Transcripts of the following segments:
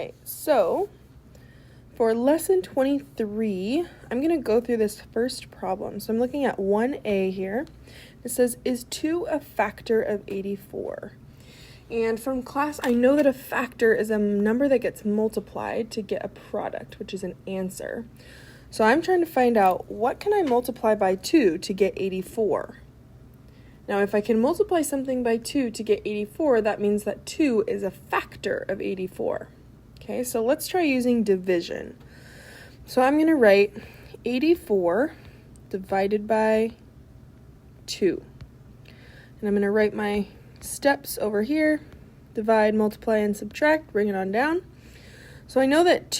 Okay, so for lesson 23, I'm going to go through this first problem. So I'm looking at 1A here. It says, is 2 a factor of 84? And from class, I know that a factor is a number that gets multiplied to get a product, which is an answer. So I'm trying to find out, what can I multiply by 2 to get 84? Now, if I can multiply something by 2 to get 84, that means that 2 is a factor of 84. Okay, so let's try using division. So I'm going to write 84 divided by 2. And I'm going to write my steps over here. Divide, multiply, and subtract. Bring it on down. So I know that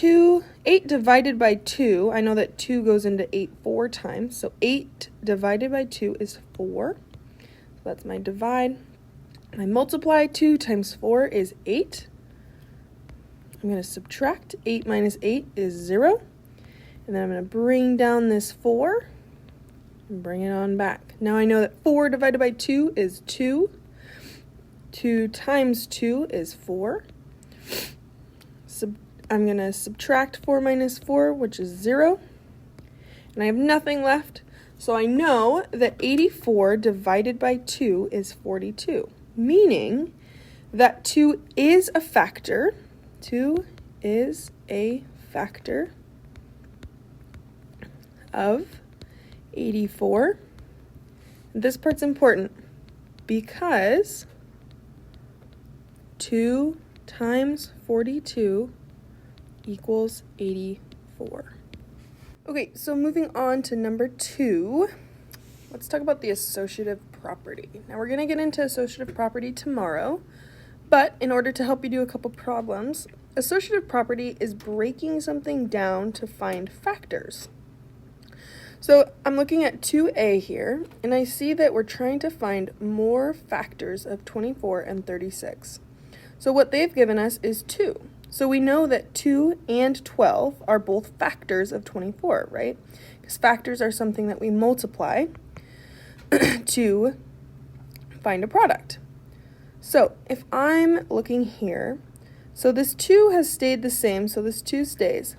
8 divided by 2, I know that 2 goes into 8 4 times. So 8 divided by 2 is 4. So that's my divide. My multiply, 2 times 4 is 8. I'm going to subtract. 8 minus 8 is 0. And then I'm going to bring down this 4 and bring it on back. Now I know that 4 divided by 2 is 2. 2 times 2 is 4. I'm going to subtract 4 minus 4, which is 0. And I have nothing left. So I know that 84 divided by 2 is 42, meaning that 2 is a factor. 2 is a factor of 84. This part's important because 2 times 42 equals 84. Okay, so moving on to number 2, let's talk about the associative property. Now we're going to get into associative property tomorrow, but in order to help you do a couple problems, associative property is breaking something down to find factors. So I'm looking at 2A here, and I see that we're trying to find more factors of 24 and 36. So what they've given us is 2. So we know that 2 and 12 are both factors of 24, right? Because factors are something that we multiply to find a product. So if I'm looking here, so this 2 has stayed the same, so this 2 stays.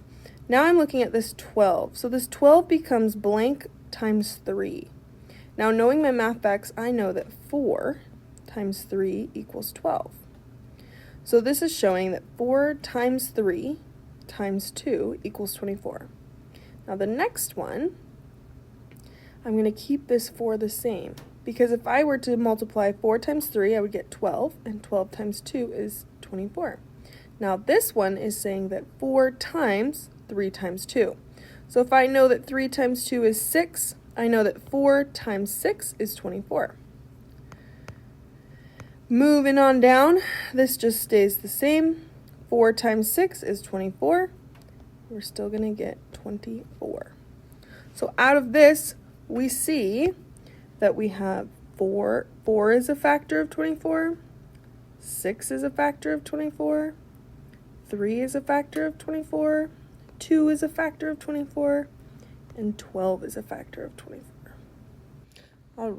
Now I'm looking at this 12. So this 12 becomes blank times 3. Now knowing my math facts, I know that 4 times 3 equals 12. So this is showing that 4 times 3 times 2 equals 24. Now the next one, I'm going to keep this 4 the same, because if I were to multiply 4 times 3, I would get 12, and 12 times 2 is 24. Now this one is saying that 4 times 3 times 2. So if I know that 3 times 2 is 6, I know that 4 times 6 is 24. Moving on down, this just stays the same. 4 times 6 is 24. We're still going to get 24. So out of this, we see that we have 4. 4 is a factor of 24. 6 is a factor of 24. 3 is a factor of 24. 2 is a factor of 24. And 12 is a factor of 24. All right.